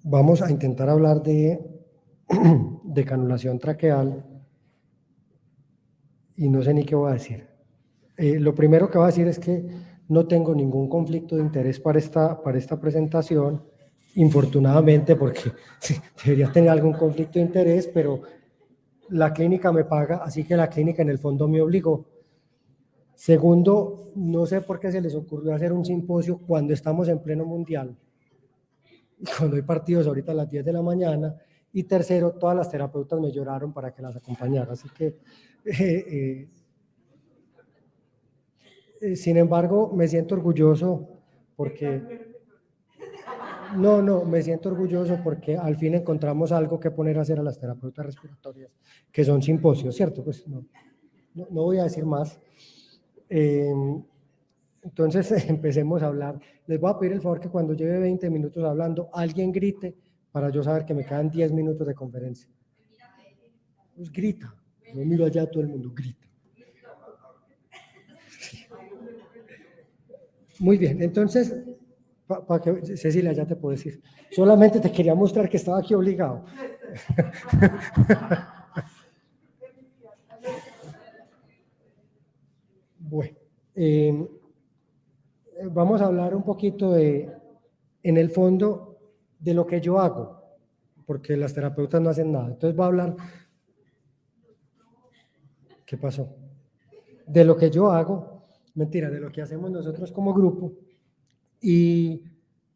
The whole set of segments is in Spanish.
Vamos a intentar hablar de canulación traqueal y no sé ni qué voy a decir. Lo primero que voy a decir es que no tengo ningún conflicto de interés para esta presentación, infortunadamente, porque sí, debería tener algún conflicto de interés, pero la clínica me paga, así que la clínica en el fondo me obligó. Segundo, no sé por qué se les ocurrió hacer un simposio cuando estamos en pleno mundial, y cuando hay partidos ahorita a las 10 de la mañana. Y tercero, todas las terapeutas me lloraron para que las acompañara, así que sin embargo, me siento orgulloso porque, me siento orgulloso porque al fin encontramos algo que poner a hacer a las terapeutas respiratorias, que son simposios, ¿cierto? Pues no voy a decir más. Entonces, empecemos a hablar. Les voy a pedir el favor que cuando lleve 20 minutos hablando, alguien grite para yo saber que me quedan 10 minutos de conferencia. Pues grita. Yo miro allá, todo el mundo grita. Muy bien, entonces, para que, Cecilia, ya te puedo decir. Solamente te quería mostrar que estaba aquí obligado. Bueno, vamos a hablar un poquito en el fondo, de lo que yo hago, porque las terapeutas no hacen nada. Entonces voy a hablar, ¿qué pasó? De lo que yo hago, mentira, de lo que hacemos nosotros como grupo. Y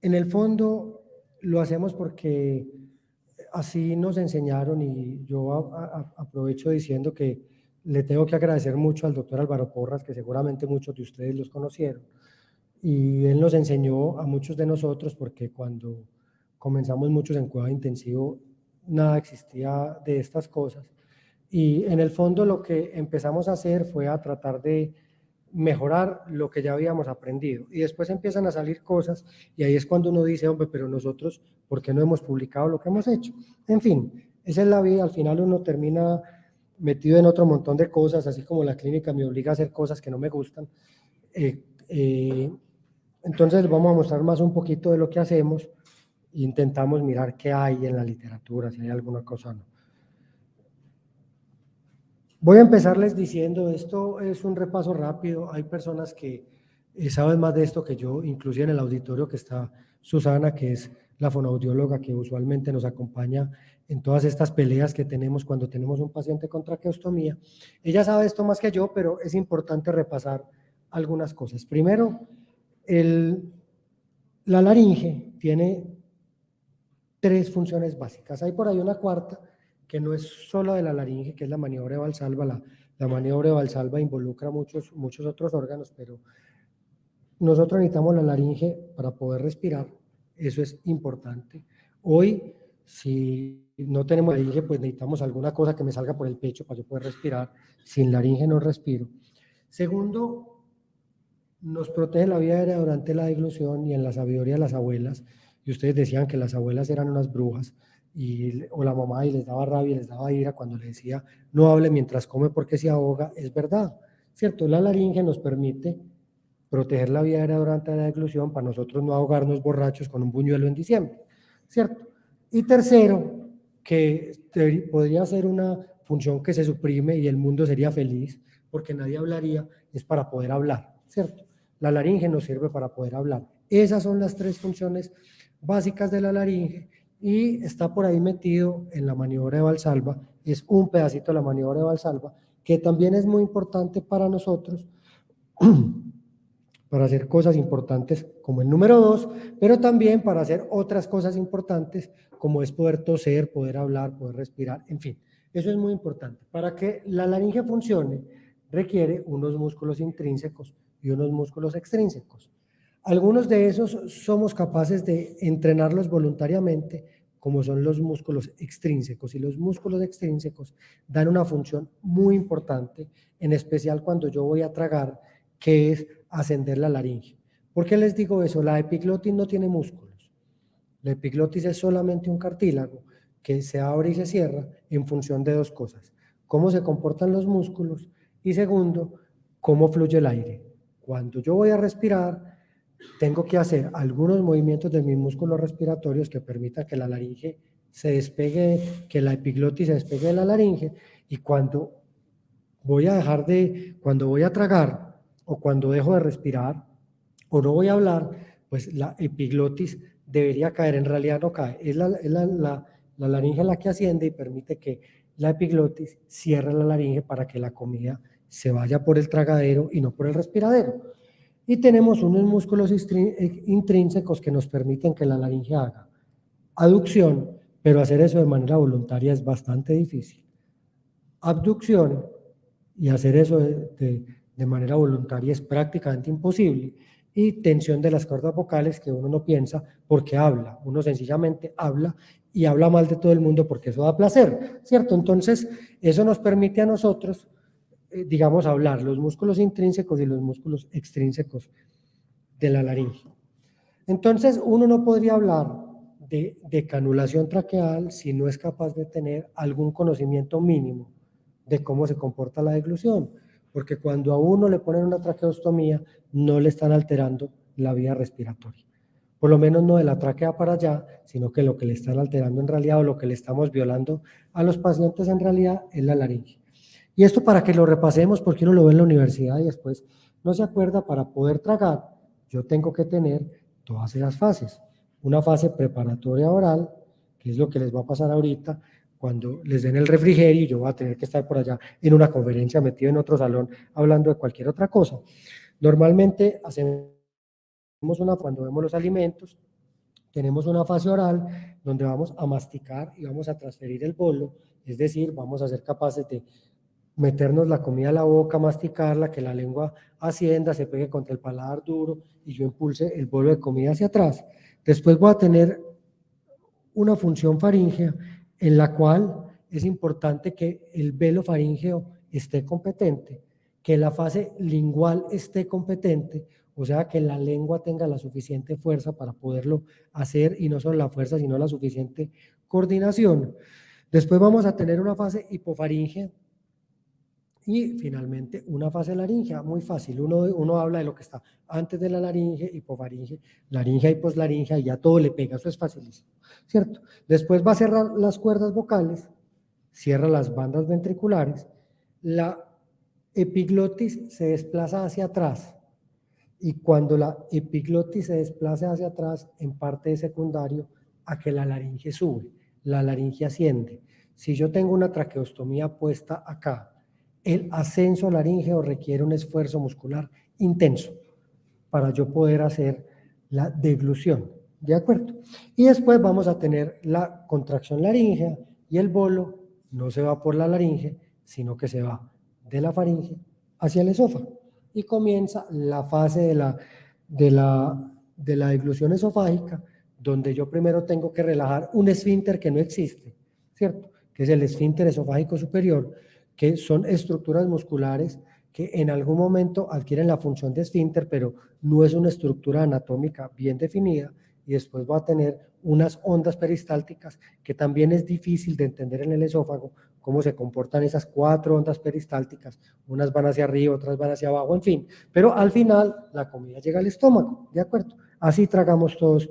en el fondo lo hacemos porque así nos enseñaron, y yo aprovecho diciendo que le tengo que agradecer mucho al doctor Álvaro Porras, que seguramente muchos de ustedes los conocieron, y él nos enseñó a muchos de nosotros, porque cuando comenzamos muchos en cuidado intensivo, nada existía de estas cosas, y en el fondo lo que empezamos a hacer fue a tratar de mejorar lo que ya habíamos aprendido, y después empiezan a salir cosas, y ahí es cuando uno dice, hombre, pero nosotros, ¿por qué no hemos publicado lo que hemos hecho? En fin, esa es la vida. Al final uno termina metido en otro montón de cosas, así como la clínica me obliga a hacer cosas que no me gustan. Entonces vamos a mostrar más un poquito de lo que hacemos, e intentamos mirar qué hay en la literatura, si hay alguna cosa o no. Voy a empezarles diciendo, esto es un repaso rápido, hay personas que saben más de esto que yo, inclusive en el auditorio que está Susana, que es la fonoaudióloga que usualmente nos acompaña en todas estas peleas que tenemos cuando tenemos un paciente con traqueostomía. Ella sabe esto más que yo, pero es importante repasar algunas cosas. Primero, la laringe tiene 3 funciones básicas. Hay por ahí una cuarta, que no es solo de la laringe, que es la maniobra de Valsalva. La maniobra de Valsalva involucra muchos otros órganos, pero nosotros necesitamos la laringe para poder respirar. Eso es importante. Hoy, si no tenemos laringe, pues necesitamos alguna cosa que me salga por el pecho para yo poder respirar. Sin laringe no respiro. Segundo, nos protege la vía aérea durante la deglución y en la sabiduría de las abuelas. Y ustedes decían que las abuelas eran unas brujas, o la mamá, y les daba rabia y les daba ira cuando le decía no hable mientras come porque se ahoga. Es verdad, ¿cierto? La laringe nos permite proteger la vía aérea durante la deglución para nosotros no ahogarnos borrachos con un buñuelo en diciembre, ¿cierto? Y tercero, que podría ser una función que se suprime y el mundo sería feliz porque nadie hablaría, es para poder hablar, ¿cierto? La laringe nos sirve para poder hablar. Esas son las 3 funciones básicas de la laringe, y está por ahí metido en la maniobra de Valsalva. Es un pedacito de la maniobra de Valsalva que también es muy importante para nosotros para hacer cosas importantes como el número 2, pero también para hacer otras cosas importantes como es poder toser, poder hablar, poder respirar, en fin. Eso es muy importante. Para que la laringe funcione, requiere unos músculos intrínsecos y unos músculos extrínsecos. Algunos de esos somos capaces de entrenarlos voluntariamente, como son los músculos extrínsecos, y los músculos extrínsecos dan una función muy importante, en especial cuando yo voy a tragar, que es ascender la laringe. ¿Por qué les digo eso? La epiglotis no tiene músculos. La epiglotis es solamente un cartílago que se abre y se cierra en función de 2 cosas: cómo se comportan los músculos, y segundo, cómo fluye el aire. Cuando yo voy a respirar, tengo que hacer algunos movimientos de mis músculos respiratorios que permitan que la laringe se despegue, que la epiglotis se despegue de la laringe, y cuando voy a tragar o cuando dejo de respirar o no voy a hablar, pues la epiglotis debería caer, en realidad no cae, es la laringe la que asciende y permite que la epiglotis cierre la laringe para que la comida se vaya por el tragadero y no por el respiradero. Y tenemos unos músculos intrínsecos que nos permiten que la laringe haga aducción, pero hacer eso de manera voluntaria es bastante difícil. Abducción, y hacer eso de manera voluntaria es prácticamente imposible. Y tensión de las cuerdas vocales, que uno no piensa porque habla, uno sencillamente habla y habla mal de todo el mundo porque eso da placer, ¿cierto? Entonces, eso nos permite a nosotros, digamos, hablar los músculos intrínsecos y los músculos extrínsecos de la laringe. Entonces, uno no podría hablar de canulación traqueal si no es capaz de tener algún conocimiento mínimo de cómo se comporta la deglución, porque cuando a uno le ponen una traqueostomía, no le están alterando la vía respiratoria. Por lo menos no de la tráquea para allá, sino que lo que le están alterando en realidad, o lo que le estamos violando a los pacientes en realidad, es la laringe. Y esto para que lo repasemos, porque uno lo ve en la universidad y después no se acuerda. Para poder tragar, yo tengo que tener todas esas fases. Una fase preparatoria oral, que es lo que les va a pasar ahorita, cuando les den el refrigerio, yo voy a tener que estar por allá en una conferencia, metido en otro salón, hablando de cualquier otra cosa. Normalmente hacemos cuando vemos los alimentos, tenemos una fase oral donde vamos a masticar y vamos a transferir el bolo, es decir, vamos a ser capaces de meternos la comida a la boca, masticarla, que la lengua ascienda, se pegue contra el paladar duro y yo impulse el bolo de comida hacia atrás. Después voy a tener una función faríngea en la cual es importante que el velo faríngeo esté competente, que la fase lingual esté competente, o sea, que la lengua tenga la suficiente fuerza para poderlo hacer, y no solo la fuerza, sino la suficiente coordinación. Después vamos a tener una fase hipofaríngea y finalmente una fase laríngea, muy fácil. Uno habla de lo que está antes de la laringe, hipofaringe, laringe y poslaringe, y ya todo le pega, eso es facilísimo, ¿cierto? Después va a cerrar las cuerdas vocales, cierra las bandas ventriculares, la epiglotis se desplaza hacia atrás, y cuando la epiglotis se desplaza hacia atrás, en parte es secundario a que la laringe sube, la laringe asciende. Si yo tengo una traqueostomía puesta acá, el ascenso laríngeo requiere un esfuerzo muscular intenso para yo poder hacer la deglución, ¿de acuerdo? Y después vamos a tener la contracción laríngea, y el bolo no se va por la laringe, sino que se va de la faringe hacia el esófago, y comienza la fase de la deglución esofágica, donde yo primero tengo que relajar un esfínter que no existe, ¿cierto? Que es el esfínter esofágico superior, que son estructuras musculares que en algún momento adquieren la función de esfínter, pero no es una estructura anatómica bien definida, y después va a tener unas ondas peristálticas que también es difícil de entender en el esófago, cómo se comportan esas 4 ondas peristálticas, unas van hacia arriba, otras van hacia abajo, en fin, pero al final la comida llega al estómago, ¿de acuerdo? Así tragamos todos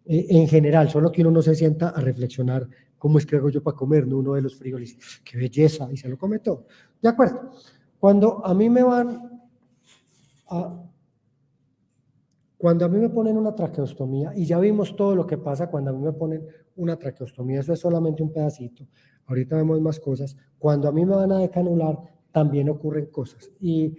en general, solo que uno no se sienta a reflexionar cómo es que hago yo para comer, ¿no? Uno de los frijoles, qué belleza, y se lo come todo, ¿de acuerdo? Cuando a mí me ponen una traqueostomía, y ya vimos todo lo que pasa cuando a mí me ponen una traqueostomía, eso es solamente un pedacito, ahorita vemos más cosas. Cuando a mí me van a decanular, también ocurren cosas, y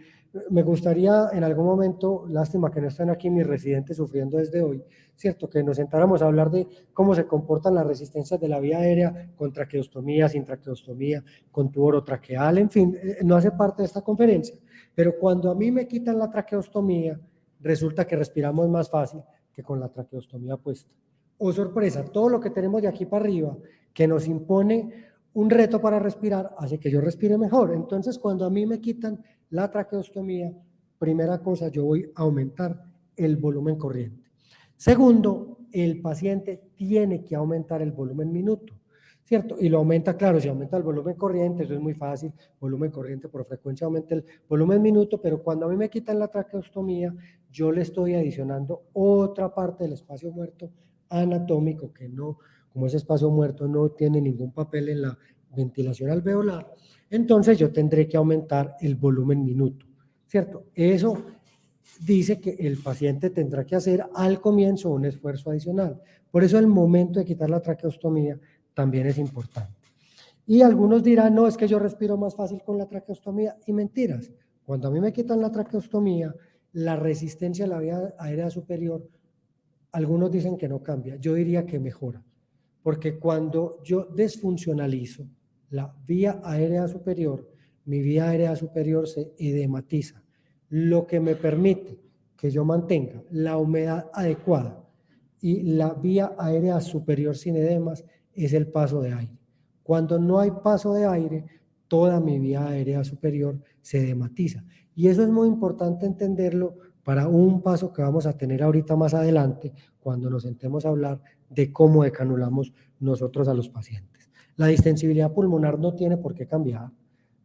me gustaría en algún momento, lástima que no están aquí mis residentes sufriendo desde hoy, ¿cierto? Que nos sentáramos a hablar de cómo se comportan las resistencias de la vía aérea con traqueostomía, sin traqueostomía, con tubo orotraqueal, en fin, no hace parte de esta conferencia, pero cuando a mí me quitan la traqueostomía, resulta que respiramos más fácil que con la traqueostomía puesta. Oh, sorpresa, todo lo que tenemos de aquí para arriba, que nos impone un reto para respirar, hace que yo respire mejor. Entonces, cuando a mí me quitan la traqueostomía, primera cosa, yo voy a aumentar el volumen corriente. Segundo, el paciente tiene que aumentar el volumen minuto. ¿cierto? Y lo aumenta, claro, si aumenta el volumen corriente, eso es muy fácil, volumen corriente por frecuencia aumenta el volumen minuto, pero cuando a mí me quitan la traqueostomía, yo le estoy adicionando otra parte del espacio muerto anatómico que no, como ese espacio muerto no tiene ningún papel en la ventilación alveolar, entonces yo tendré que aumentar el volumen minuto, ¿cierto? Eso dice que el paciente tendrá que hacer al comienzo un esfuerzo adicional. Por eso el momento de quitar la traqueostomía también es importante. Y algunos dirán, no, es que yo respiro más fácil con la traqueostomía. Y mentiras. Cuando a mí me quitan la traqueostomía, la resistencia a la vía aérea superior, algunos dicen que no cambia. Yo diría que mejora. Porque cuando yo desfuncionalizo la vía aérea superior, mi vía aérea superior se edematiza, lo que me permite que yo mantenga la humedad adecuada y la vía aérea superior sin edemas es el paso de aire. Cuando no hay paso de aire, toda mi vía aérea superior se edematiza. Y eso es muy importante entenderlo para un paso que vamos a tener ahorita más adelante, cuando nos sentemos a hablar de cómo decanulamos nosotros a los pacientes. La distensibilidad pulmonar no tiene por qué cambiar,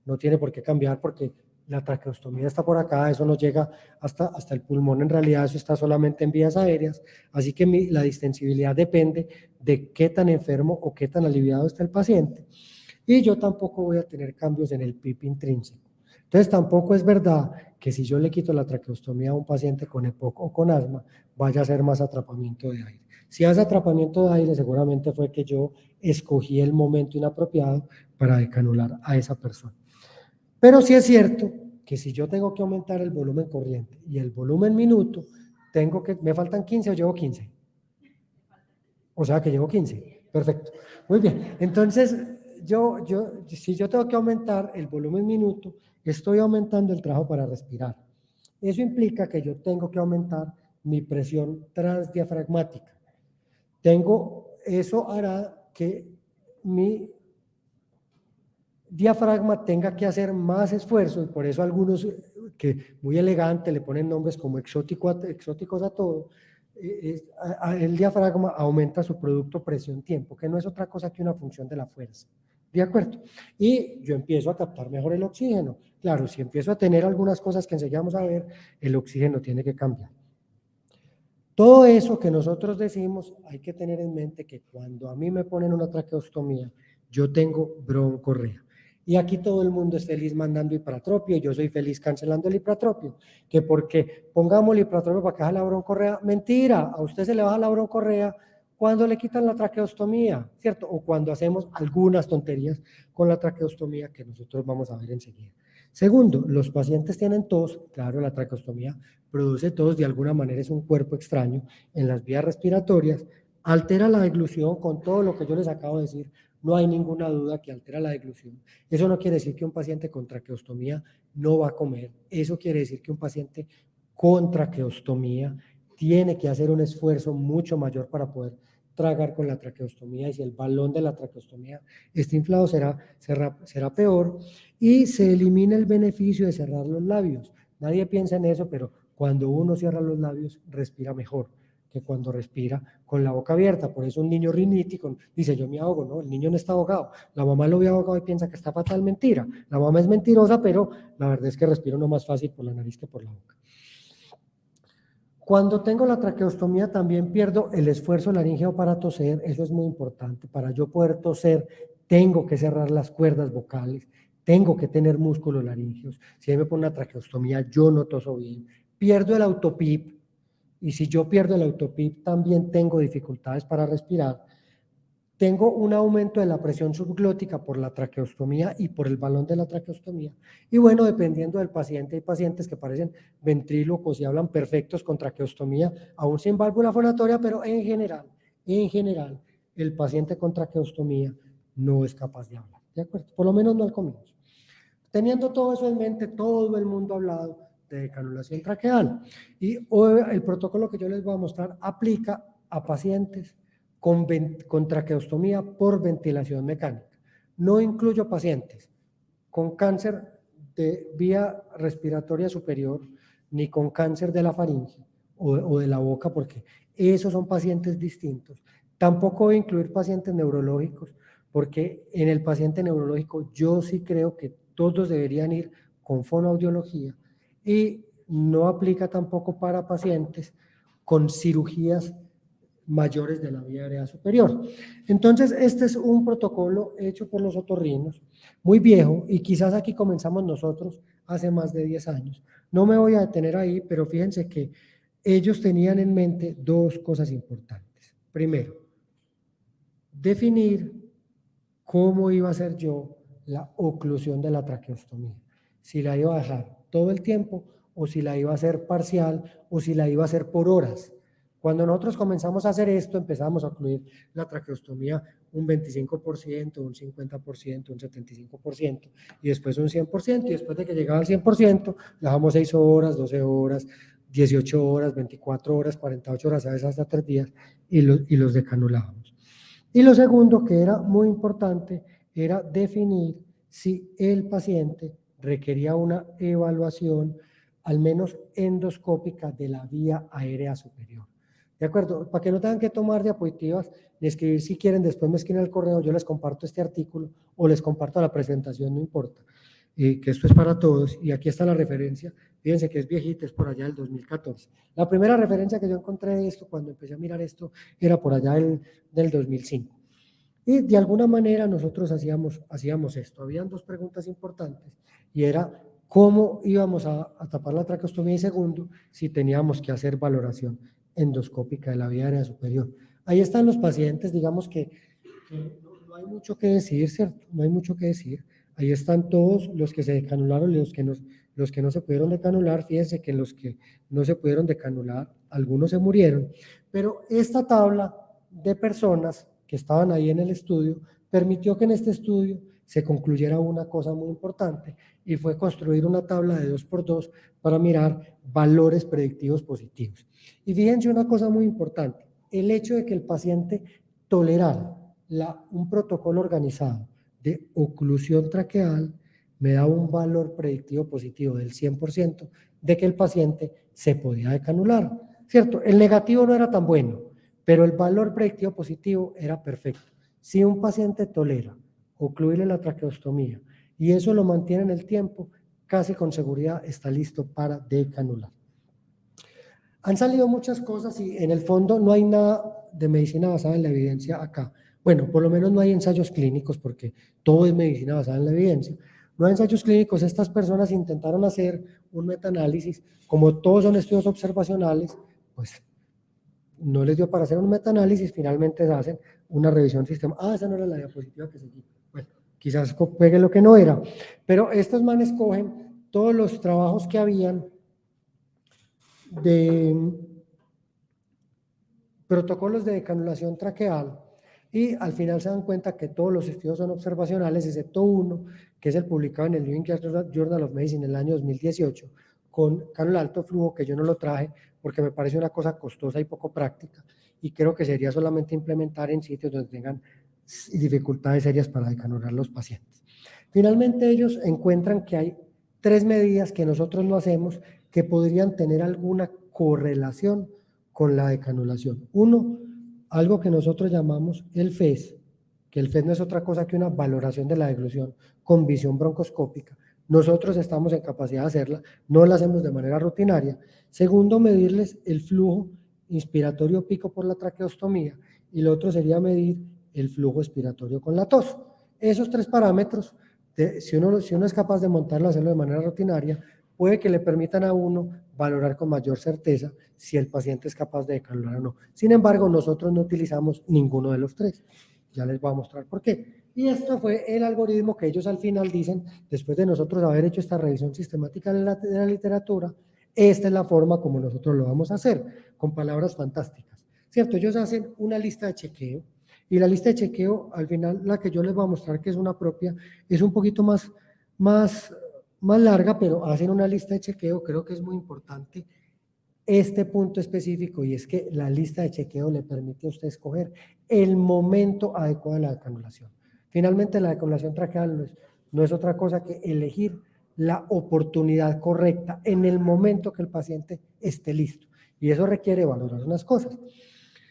no tiene por qué cambiar porque la traqueostomía está por acá, eso no llega hasta el pulmón, en realidad eso está solamente en vías aéreas, así que la distensibilidad depende de qué tan enfermo o qué tan aliviado está el paciente. Y yo tampoco voy a tener cambios en el PIB intrínseco. Entonces tampoco es verdad que si yo le quito la traqueostomía a un paciente con EPOC o con asma, vaya a ser más atrapamiento de aire. Si hace atrapamiento de aire, seguramente fue que yo escogí el momento inapropiado para decanular a esa persona. Pero sí es cierto que si yo tengo que aumentar el volumen corriente y el volumen minuto, ¿me faltan 15 o llevo 15? O sea que llevo 15. Perfecto. Muy bien. Entonces, si yo tengo que aumentar el volumen minuto, estoy aumentando el trabajo para respirar. Eso implica que yo tengo que aumentar mi presión transdiafragmática. Eso hará que mi diafragma tenga que hacer más esfuerzo y por eso algunos que muy elegante le ponen nombres como exóticos a todo, el diafragma aumenta su producto presión-tiempo, que no es otra cosa que una función de la fuerza. ¿De acuerdo? Y yo empiezo a captar mejor el oxígeno. Claro, si empiezo a tener algunas cosas que enseguida vamos a ver, el oxígeno tiene que cambiar. Todo eso que nosotros decimos, hay que tener en mente que cuando a mí me ponen una traqueostomía, yo tengo broncorrea. Y aquí todo el mundo es feliz mandando hipratropio, yo soy feliz cancelando el hipratropio, que porque pongamos el hipratropio para que baje la broncorrea, mentira, a usted se le baja la broncorrea cuando le quitan la traqueostomía, ¿cierto? O cuando hacemos algunas tonterías con la traqueostomía que nosotros vamos a ver enseguida. Segundo, los pacientes tienen tos, claro, la traqueostomía produce tos, de alguna manera es un cuerpo extraño en las vías respiratorias, altera la deglución con todo lo que yo les acabo de decir, no hay ninguna duda que altera la deglución. Eso no quiere decir que un paciente con traqueostomía no va a comer, eso quiere decir que un paciente con traqueostomía tiene que hacer un esfuerzo mucho mayor para poder tragar con la traqueostomía y si el balón de la traqueostomía está inflado será peor y se elimina el beneficio de cerrar los labios. Nadie piensa en eso, pero cuando uno cierra los labios respira mejor que cuando respira con la boca abierta. Por eso un niño rinítico dice yo me ahogo, ¿no? El niño no está ahogado. La mamá lo ve ahogado y piensa que está fatal, mentira. La mamá es mentirosa, pero la verdad es que respira uno más fácil por la nariz que por la boca. Cuando tengo la traqueostomía también pierdo el esfuerzo laríngeo para toser, eso es muy importante. Para yo poder toser tengo que cerrar las cuerdas vocales, tengo que tener músculos laringeos. Si me pone una traqueostomía yo no toso bien. Pierdo el autopip y si yo pierdo el autopip también tengo dificultades para respirar. Tengo un aumento de la presión subglótica por la traqueostomía y por el balón de la traqueostomía. Y bueno, dependiendo del paciente, hay pacientes que parecen ventrílocos y hablan perfectos con traqueostomía, aún sin válvula fonatoria, pero en general, el paciente con traqueostomía no es capaz de hablar, ¿de acuerdo? Por lo menos no al comienzo. Teniendo todo eso en mente, todo el mundo ha hablado de decanulación traqueal. Y hoy el protocolo que yo les voy a mostrar aplica a pacientes con traqueostomía por ventilación mecánica. No incluyo pacientes con cáncer de vía respiratoria superior, ni con cáncer de la faringe o de la boca, porque esos son pacientes distintos. Tampoco voy a incluir pacientes neurológicos, porque en el paciente neurológico yo sí creo que todos deberían ir con fonoaudiología y no aplica tampoco para pacientes con cirugías mayores de la vía aérea superior. Entonces, este es un protocolo hecho por los otorrinos, muy viejo, y quizás aquí comenzamos nosotros hace más de 10 años. No me voy a detener ahí, pero fíjense que ellos tenían en mente dos cosas importantes. Primero, definir cómo iba a ser yo la oclusión de la traqueostomía. Si la iba a dejar todo el tiempo, o si la iba a hacer parcial, o si la iba a hacer por horas. Cuando nosotros comenzamos a hacer esto, empezamos a ocluir la traqueostomía un 25%, un 50%, un 75%, y después un 100%, y después de que llegaba al 100%, la dejamos 6 horas, 12 horas, 18 horas, 24 horas, 48 horas, a veces hasta 3 días, y los decanulábamos. Y lo segundo, que era muy importante, era definir si el paciente requería una evaluación, al menos endoscópica, de la vía aérea superior. ¿De acuerdo? Para que no tengan que tomar diapositivas ni escribir si quieren, después me escriben al correo, yo les comparto este artículo o les comparto la presentación, no importa, que esto es para todos. Y aquí está la referencia, fíjense que es viejita, es por allá del 2014. La primera referencia que yo encontré de esto, cuando empecé a mirar esto, era por allá del 2005. Y de alguna manera nosotros hacíamos esto. Habían dos preguntas importantes y era cómo íbamos a tapar la traqueostomía, y segundo, si teníamos que hacer valoración endoscópica de la vía aérea superior. Ahí están los pacientes, digamos que no hay mucho que decir, ¿cierto? No hay mucho que decir. Ahí están todos los que se decanularon y los que no se pudieron decanular. Fíjense que los que no se pudieron decanular, algunos se murieron. Pero esta tabla de personas que estaban ahí en el estudio permitió que en este estudio se concluyera una cosa muy importante, y fue construir una tabla de 2x2 para mirar valores predictivos positivos. Y fíjense una cosa muy importante, el hecho de que el paciente tolerara un protocolo organizado de oclusión traqueal me da un valor predictivo positivo del 100% de que el paciente se podía decanular, ¿cierto? El negativo no era tan bueno, pero el valor predictivo positivo era perfecto. Si un paciente tolera ocluirle la traqueostomía y eso lo mantiene en el tiempo, casi con seguridad está listo para decanular. Han salido muchas cosas y en el fondo no hay nada de medicina basada en la evidencia acá. Bueno, por lo menos no hay ensayos clínicos, porque todo es medicina basada en la evidencia. No hay ensayos clínicos. Estas personas intentaron hacer un metanálisis. Como todos son estudios observacionales, pues no les dio para hacer un metaanálisis, finalmente hacen una revisión sistemática. Ah, esa no era la diapositiva que seguí. Bueno, quizás pegue lo que no era, pero estos manes cogen todos los trabajos que habían de protocolos de decanulación traqueal y al final se dan cuenta que todos los estudios son observacionales, excepto uno, que es el publicado en el New England Journal of Medicine en el año 2018, con cánula alto flujo, que yo no lo traje porque me parece una cosa costosa y poco práctica, y creo que sería solamente implementar en sitios donde tengan dificultades serias para decanular los pacientes. Finalmente ellos encuentran que hay 3 medidas que nosotros no hacemos que podrían tener alguna correlación con la decanulación. Uno, algo que nosotros llamamos el FES, que el FES no es otra cosa que una valoración de la deglución con visión broncoscópica. Nosotros estamos en capacidad de hacerla, no la hacemos de manera rutinaria. Segundo, medirles el flujo inspiratorio pico por la traqueostomía, y lo otro sería medir el flujo expiratorio con la tos. Esos 3 parámetros, si uno es capaz de montarlo, hacerlo de manera rutinaria, puede que le permitan a uno valorar con mayor certeza si el paciente es capaz de decanular o no. Sin embargo, nosotros no utilizamos ninguno de los 3. Ya les voy a mostrar por qué. Y esto fue el algoritmo que ellos al final dicen, después de nosotros haber hecho esta revisión sistemática de la literatura, esta es la forma como nosotros lo vamos a hacer, con palabras fantásticas, ¿cierto? Ellos hacen una lista de chequeo, y la lista de chequeo, al final, la que yo les voy a mostrar, que es una propia, es un poquito más larga, pero hacen una lista de chequeo. Creo que es muy importante este punto específico, y es que la lista de chequeo le permite a usted escoger el momento adecuado de la decanulación. Finalmente, la decanulación traqueal no es otra cosa que elegir la oportunidad correcta en el momento que el paciente esté listo, y eso requiere valorar unas cosas.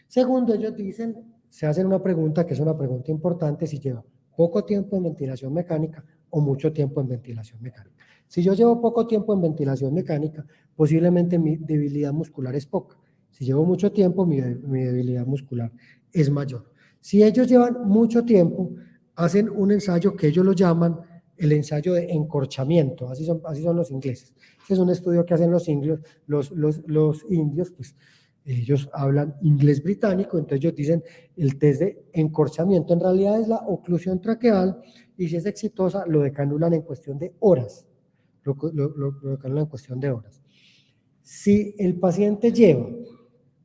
Segundo, ellos dicen, se hacen una pregunta que es una pregunta importante, si lleva poco tiempo en ventilación mecánica o mucho tiempo en ventilación mecánica. Si yo llevo poco tiempo en ventilación mecánica, posiblemente mi debilidad muscular es poca. Si llevo mucho tiempo, mi debilidad muscular es mayor. Si ellos llevan mucho tiempo, hacen un ensayo que ellos lo llaman el ensayo de encorchamiento, así son los ingleses. Este es un estudio que hacen los indios, pues ellos hablan inglés británico, entonces ellos dicen el test de encorchamiento, en realidad es la oclusión traqueal, y si es exitosa lo decanulan en cuestión de horas, lo decanulan en cuestión de horas. Si el paciente lleva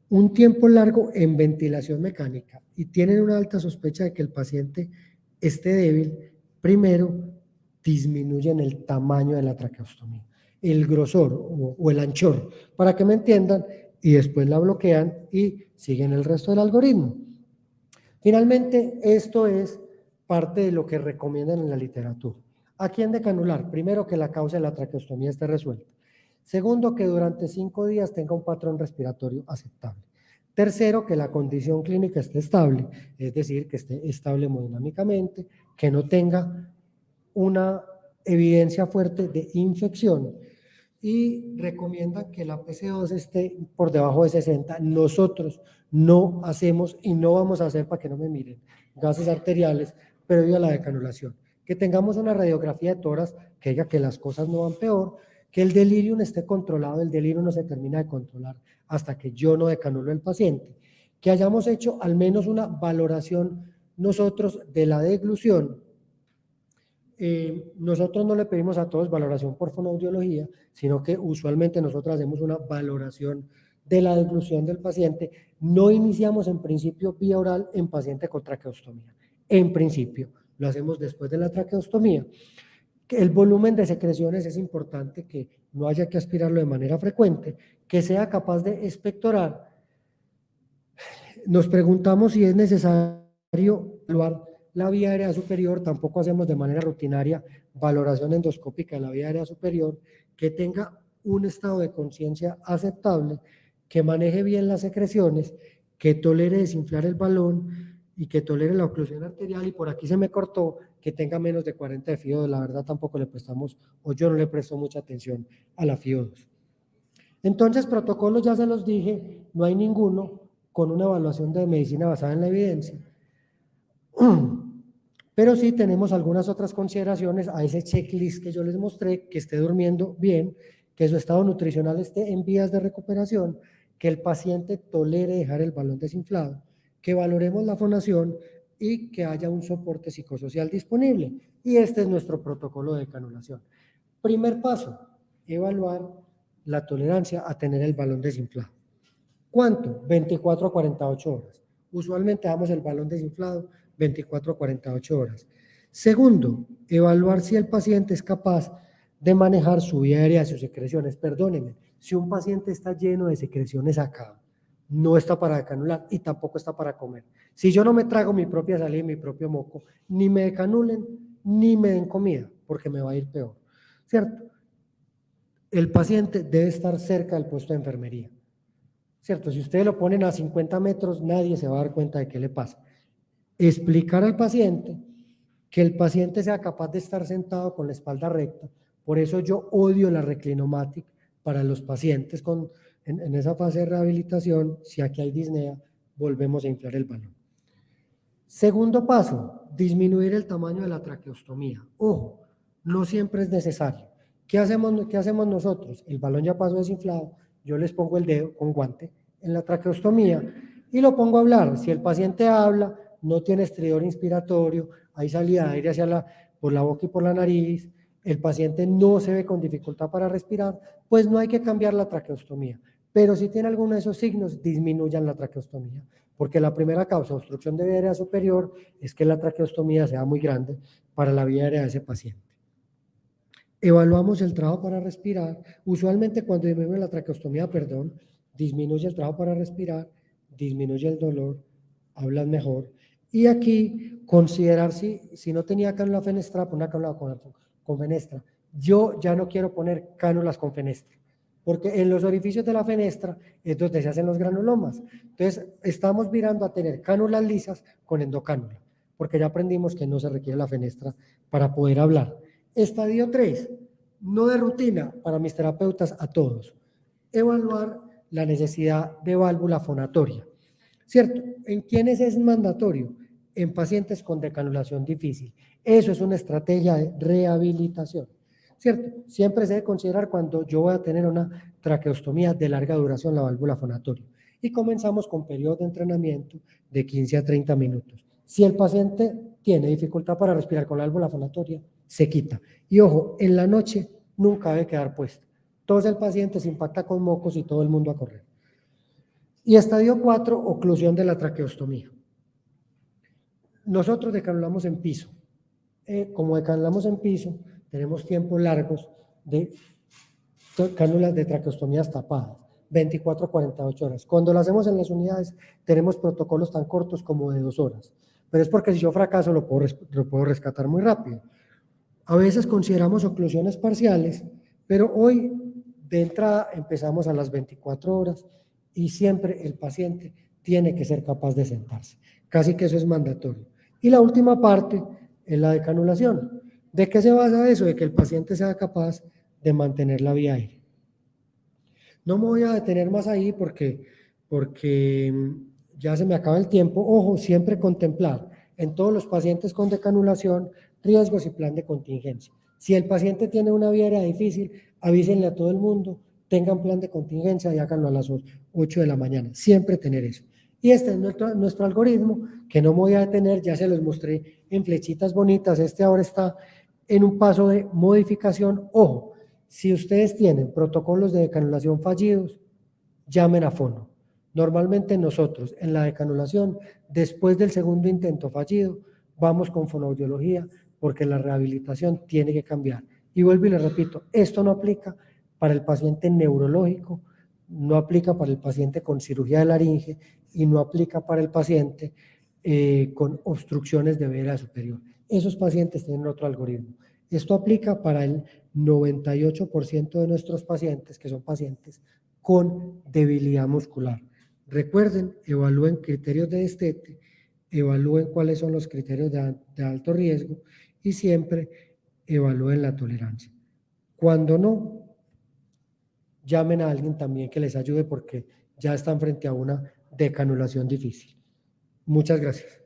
un tiempo largo en ventilación mecánica y tienen una alta sospecha de que el paciente esté débil, primero disminuyen el tamaño de la traqueostomía, el grosor o el anchor, para que me entiendan, y después la bloquean y siguen el resto del algoritmo. Finalmente, esto es parte de lo que recomiendan en la literatura. ¿A quién decanular? Primero, que la causa de la traqueostomía esté resuelta. Segundo, que durante 5 días tenga un patrón respiratorio aceptable. Tercero, que la condición clínica esté estable, es decir, que esté estable hemodinámicamente, que no tenga una evidencia fuerte de infección, y recomiendan que la PC2 esté por debajo de 60. Nosotros no hacemos y no vamos a hacer, para que no me miren, gases arteriales previo a la decanulación. Que tengamos una radiografía de tórax que diga que las cosas no van peor, que el delirium esté controlado. El delirium no se termina de controlar hasta que yo no decanulo el paciente. Que hayamos hecho al menos una valoración nosotros de la deglución. Nosotros no le pedimos a todos valoración por fonoaudiología, sino que usualmente nosotros hacemos una valoración de la deglución del paciente. No iniciamos en principio vía oral en paciente con traqueostomía. En principio, lo hacemos después de la traqueostomía. El volumen de secreciones es importante, que no haya que aspirarlo de manera frecuente, que sea capaz de expectorar. Nos preguntamos si es necesario evaluar la vía aérea superior. Tampoco hacemos de manera rutinaria valoración endoscópica de la vía aérea superior, que tenga un estado de conciencia aceptable, que maneje bien las secreciones, que tolere desinflar el balón y que tolere la oclusión arterial. Y por aquí se me cortó, que tenga menos de 40 de FIO2. La verdad tampoco le prestamos, o yo no le presto mucha atención a la FIO2. Entonces, protocolos ya se los dije, no hay ninguno con una evaluación de medicina basada en la evidencia. Pero sí tenemos algunas otras consideraciones a ese checklist que yo les mostré: que esté durmiendo bien, que su estado nutricional esté en vías de recuperación, que el paciente tolere dejar el balón desinflado, que valoremos la fonación y que haya un soporte psicosocial disponible. Y este es nuestro protocolo de decanulación. Primer paso: evaluar la tolerancia a tener el balón desinflado. ¿Cuánto? 24 a 48 horas. Usualmente damos el balón desinflado 24 a 48 horas. Segundo, evaluar si el paciente es capaz de manejar su vía aérea, sus secreciones. Perdónenme, si un paciente está lleno de secreciones acá, no está para decanular y tampoco está para comer. Si yo no me trago mi propia saliva y mi propio moco, ni me decanulen ni me den comida, porque me va a ir peor, ¿cierto? El paciente debe estar cerca del puesto de enfermería, ¿cierto? Si ustedes lo ponen a 50 metros, nadie se va a dar cuenta de qué le pasa. Explicar al paciente, que el paciente sea capaz de estar sentado con la espalda recta. Por eso yo odio la reclinomatic para los pacientes en esa fase de rehabilitación. Si aquí hay disnea, volvemos a inflar el balón. Segundo paso: disminuir el tamaño de la traqueostomía. Ojo, no siempre es necesario. ¿Qué hacemos nosotros? El balón ya pasó desinflado, yo les pongo el dedo con guante en la traqueostomía y lo pongo a hablar. Si el paciente habla, no tiene estridor inspiratorio, hay salida de aire por la boca y por la nariz, el paciente no se ve con dificultad para respirar, pues no hay que cambiar la traqueostomía. Pero si tiene alguno de esos signos, disminuyan la traqueostomía, porque la primera causa de obstrucción de vía aérea superior es que la traqueostomía sea muy grande para la vía aérea de ese paciente. Evaluamos el trabajo para respirar. Usualmente cuando disminuye la traqueostomía, disminuye el trabajo para respirar, disminuye el dolor, hablas mejor. Y aquí considerar si no tenía cánula fenestra, poner una cánula con fenestra. Yo ya no quiero poner cánulas con fenestra. porque en los orificios de la fenestra es donde se hacen los granulomas. Entonces, estamos virando a tener cánulas lisas con endocánula, porque ya aprendimos que no se requiere la fenestra para poder hablar. Estadio 3, no de rutina para mis terapeutas a todos. Evaluar la necesidad de válvula fonatoria. ¿Cierto? ¿En quiénes es mandatorio? En pacientes con decanulación difícil. Eso es una estrategia de rehabilitación. ¿Cierto? Siempre se debe considerar cuando yo voy a tener una traqueostomía de larga duración la válvula fonatoria. Y comenzamos con periodos de entrenamiento de 15 a 30 minutos. Si el paciente tiene dificultad para respirar con la válvula fonatoria, se quita. Y ojo, en la noche nunca debe quedar puesta. Entonces el paciente se impacta con mocos y todo el mundo a correr. Y estadio 4, oclusión de la traqueostomía. Nosotros decanulamos en piso. Como decanulamos en piso, tenemos tiempos largos de cánulas de traqueostomías tapadas, 24 a 48 horas. Cuando lo hacemos en las unidades, tenemos protocolos tan cortos como de 2 horas. Pero es porque si yo fracaso, lo puedo rescatar muy rápido. A veces consideramos oclusiones parciales, pero hoy de entrada empezamos a las 24 horas y siempre el paciente tiene que ser capaz de sentarse. Casi que eso es mandatorio. Y la última parte es la decanulación. ¿De qué se basa eso? De que el paciente sea capaz de mantener la vía aérea. No me voy a detener más ahí porque ya se me acaba el tiempo. Ojo, siempre contemplar en todos los pacientes con decanulación riesgos y plan de contingencia. Si el paciente tiene una vía aérea difícil, avísenle a todo el mundo, tengan plan de contingencia y háganlo a las 8 de la mañana. Siempre tener eso. Y este es nuestro algoritmo, que no me voy a detener, ya se los mostré en flechitas bonitas. Este ahora está en un paso de modificación. Ojo, si ustedes tienen protocolos de decanulación fallidos, llamen a fono. Normalmente nosotros en la decanulación, después del segundo intento fallido, vamos con fonoaudiología porque la rehabilitación tiene que cambiar. Y vuelvo y les repito, esto no aplica para el paciente neurológico, no aplica para el paciente con cirugía de laringe y no aplica para el paciente con obstrucciones de vena superior. Esos pacientes tienen otro algoritmo. Esto aplica para el 98% de nuestros pacientes, que son pacientes con debilidad muscular. Recuerden, evalúen criterios de destete, evalúen cuáles son los criterios de alto riesgo y siempre evalúen la tolerancia. Cuando no, llamen a alguien también que les ayude porque ya están frente a una decanulación difícil. Muchas gracias.